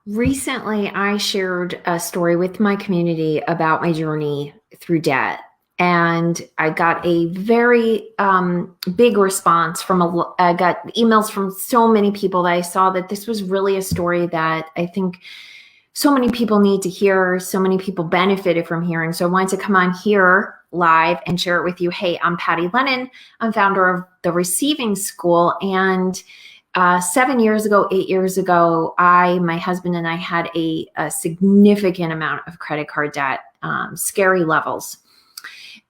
Recently, I shared a story with my community about my journey through debt. And I got a very big response I got emails from so many people that I saw that this was really a story that I think so many people need to hear, so many people benefited from hearing. So I wanted to come on here live and share it with you. Hey, I'm Patty Lennon. I'm founder of the Receiving School. And 7 years ago, 8 years ago, my husband and I had a significant amount of credit card debt, scary levels.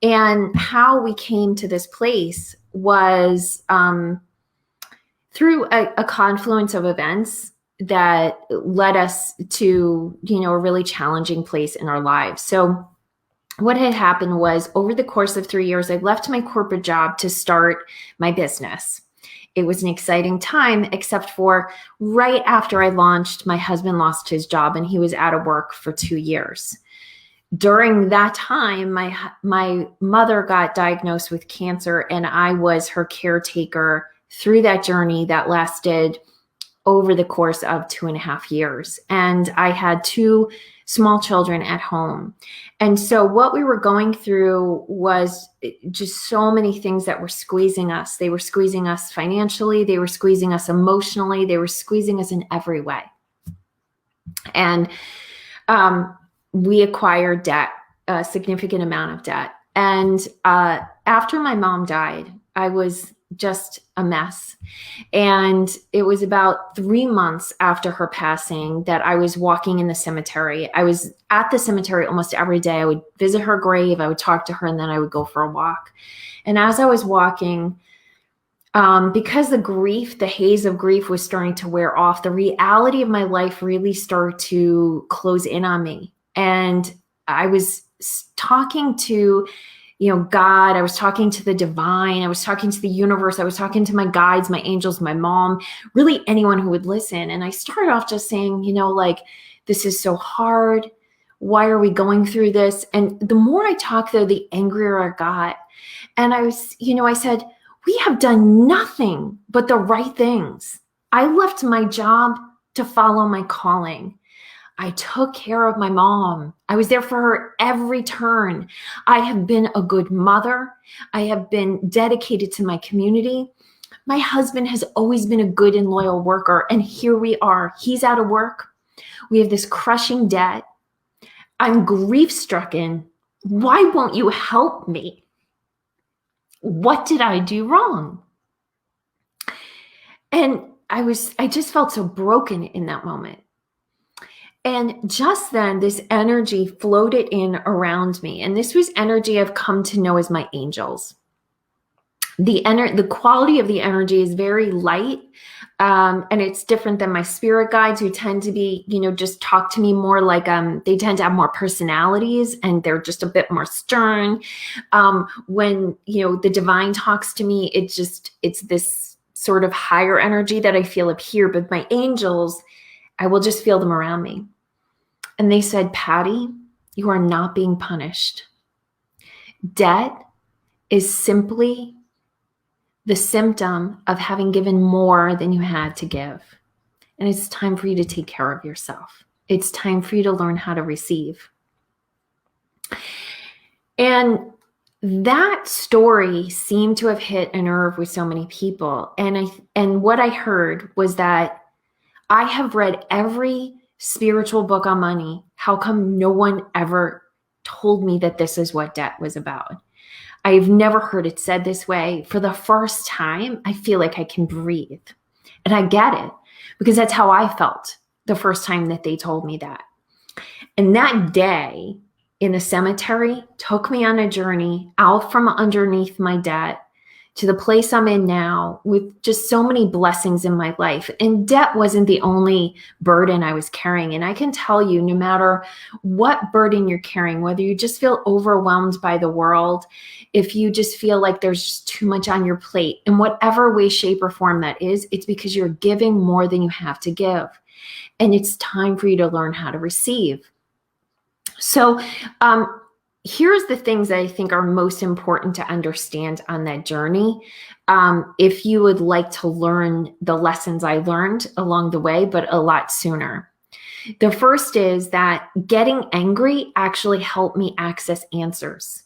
And how we came to this place was through a confluence of events that led us to, a really challenging place in our lives. So what had happened was over the course of 3 years, I left my corporate job to start my business. It was an exciting time, except for right after I launched, my husband lost his job and he was out of work for 2 years. During that time, my mother got diagnosed with cancer, and I was her caretaker through that journey that lasted over the course of 2.5 years. And I had two small children at home. And so what we were going through was just so many things that were squeezing us. They were squeezing us financially. They were squeezing us emotionally. They were squeezing us in every way. And we acquired debt, a significant amount of debt. And after my mom died, I was just a mess. And it was about 3 months after her passing that I was walking in the cemetery. I was at the cemetery almost every day. I would visit her grave, I would talk to her, and then I would go for a walk. And as I was walking, because the haze of grief was starting to wear off, the reality of my life really started to close in on me. And I was talking to God, I was talking to the divine, I was talking to the universe, I was talking to my guides, my angels, my mom, really anyone who would listen. And I started off just saying, this is so hard. Why are we going through this? And the more I talked, though, the angrier I got. And I said, we have done nothing but the right things. I left my job to follow my calling. I took care of my mom. I was there for her every turn. I have been a good mother. I have been dedicated to my community. My husband has always been a good and loyal worker. And here we are. He's out of work. We have this crushing debt. I'm grief-stricken. Why won't you help me? What did I do wrong? And I just felt so broken in that moment. And just then, this energy floated in around me. And this was energy I've come to know as my angels. The quality of the energy is very light. And it's different than my spirit guides, who tend to be, just talk to me more like, they tend to have more personalities and they're just a bit more stern. When, the divine talks to me, it's this sort of higher energy that I feel up here. But my angels, I will just feel them around me. And they said, Patty, you are not being punished. Debt is simply the symptom of having given more than you had to give. And it's time for you to take care of yourself. It's time for you to learn how to receive. And that story seemed to have hit a nerve with so many people. And what I heard was that I have read every spiritual book on money. How come no one ever told me that this is what debt was about? I've never heard it said this way. For the first time, I feel like I can breathe. And I get it, because that's how I felt the first time that they told me that. And that day in the cemetery took me on a journey out from underneath my debt to the place I'm in now, with just so many blessings in my life. And debt wasn't the only burden I was carrying. And I can tell you, no matter what burden you're carrying, whether you just feel overwhelmed by the world, if you just feel like there's just too much on your plate, in whatever way, shape, or form that is, it's because you're giving more than you have to give. And it's time for you to learn how to receive. So, here's the things that I think are most important to understand on that journey. If you would like to learn the lessons I learned along the way, but a lot sooner. The first is that getting angry actually helped me access answers.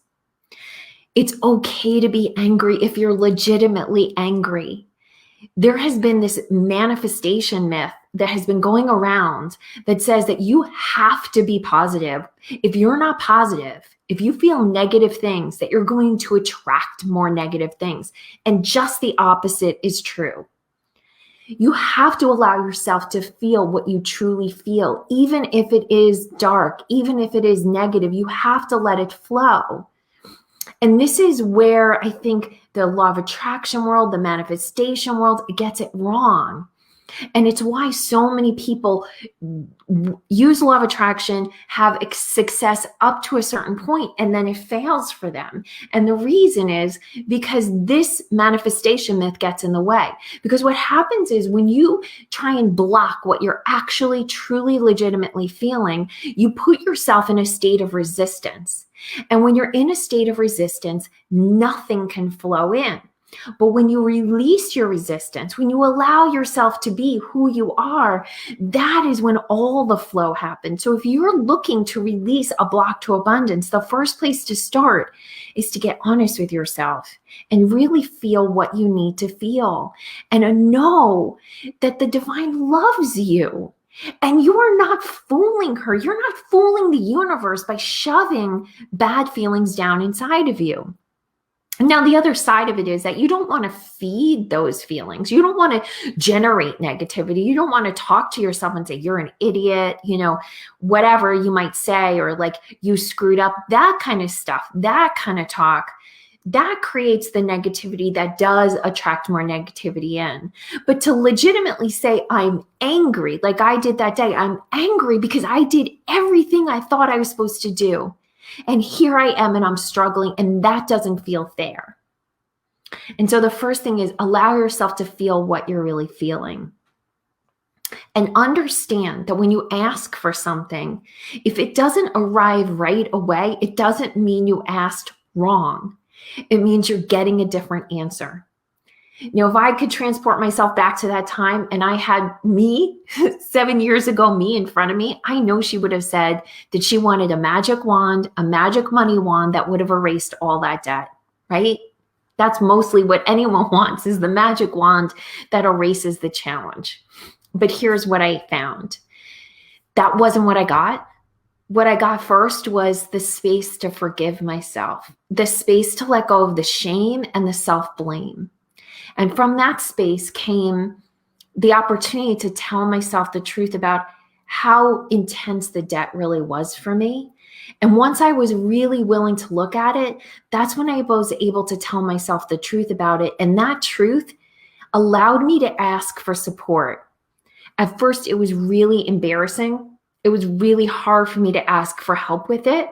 It's okay to be angry if you're legitimately angry. There has been this manifestation myth that has been going around that says that you have to be positive. If you're not positive, if you feel negative things, that you're going to attract more negative things. And just the opposite is true. You have to allow yourself to feel what you truly feel, even if it is dark, even if it is negative. You have to let it flow. And this is where I think the law of attraction world, the manifestation world, gets it wrong. And it's why so many people use law of attraction, have success up to a certain point, and then it fails for them. And the reason is because this manifestation myth gets in the way. Because what happens is when you try and block what you're actually truly legitimately feeling, you put yourself in a state of resistance. And when you're in a state of resistance, nothing can flow in. But when you release your resistance, when you allow yourself to be who you are, that is when all the flow happens. So if you're looking to release a block to abundance, the first place to start is to get honest with yourself and really feel what you need to feel and know that the divine loves you. And you are not fooling her. You're not fooling the universe by shoving bad feelings down inside of you. Now, the other side of it is that you don't want to feed those feelings. You don't want to generate negativity. You don't want to talk to yourself and say, you're an idiot, whatever you might say, or like you screwed up, that kind of stuff, that kind of talk. That creates the negativity that does attract more negativity in. But to legitimately say, I'm angry, like I did that day, I'm angry because I did everything I thought I was supposed to do. And here I am and I'm struggling, and that doesn't feel fair. And so the first thing is allow yourself to feel what you're really feeling. And understand that when you ask for something, if it doesn't arrive right away, it doesn't mean you asked wrong. It means you're getting a different answer. If I could transport myself back to that time and I had me 7 years ago, me in front of me, I know she would have said that she wanted a magic wand, a magic money wand that would have erased all that debt, right? That's mostly what anyone wants, is the magic wand that erases the challenge. But here's what I found. That wasn't what I got. What I got first was the space to forgive myself, the space to let go of the shame and the self-blame. And from that space came the opportunity to tell myself the truth about how intense the debt really was for me. And once I was really willing to look at it, that's when I was able to tell myself the truth about it. And that truth allowed me to ask for support. At first, it was really embarrassing. It was really hard for me to ask for help with it.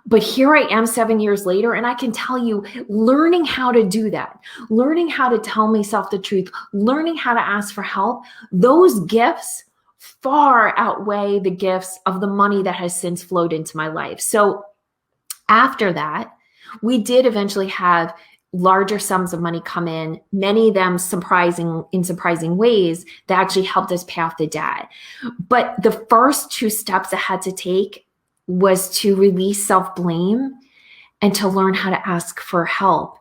But here I am 7 years later, and I can tell you, learning how to do that, learning how to tell myself the truth, learning how to ask for help, those gifts far outweigh the gifts of the money that has since flowed into my life. So after that, we did eventually have larger sums of money come in, many of them in surprising ways that actually helped us pay off the debt. But the first two steps I had to take was to release self-blame and to learn how to ask for help.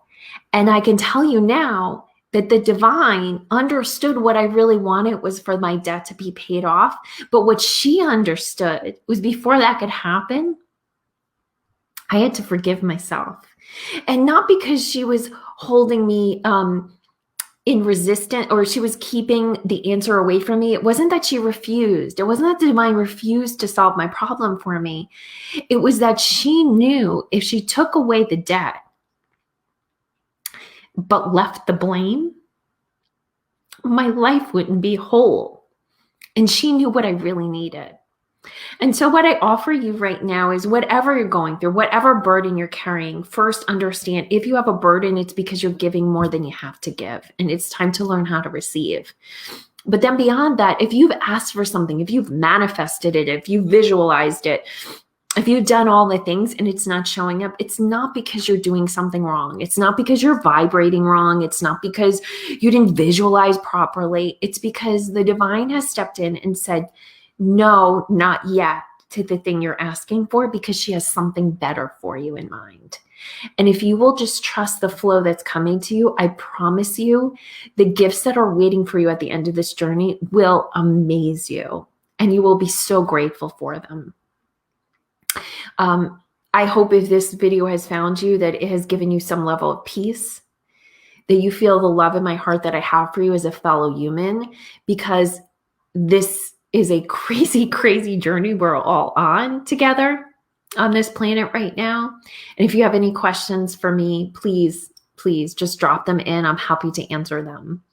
And I can tell you now that the divine understood what I really wanted was for my debt to be paid off. But what she understood was before that could happen, I had to forgive myself. And not because she was holding me in resistance, or she was keeping the answer away from me. It wasn't that she refused. It wasn't that the divine refused to solve my problem for me. It was that she knew if she took away the debt, but left the blame, my life wouldn't be whole. And she knew what I really needed. And so what I offer you right now is whatever you're going through, whatever burden you're carrying, first understand if you have a burden, it's because you're giving more than you have to give. And it's time to learn how to receive. But then beyond that, if you've asked for something, if you've manifested it, if you've visualized it, if you've done all the things and it's not showing up, it's not because you're doing something wrong. It's not because you're vibrating wrong. It's not because you didn't visualize properly. It's because the divine has stepped in and said, no, not yet to the thing you're asking for, because she has something better for you in mind. And if you will just trust the flow that's coming to you, I promise you, the gifts that are waiting for you at the end of this journey will amaze you, and you will be so grateful for them. I hope if this video has found you, that it has given you some level of peace, that you feel the love in my heart that I have for you as a fellow human, because this is a crazy, crazy journey we're all on together on this planet right now. And if you have any questions for me, please just drop them in. I'm happy to answer them.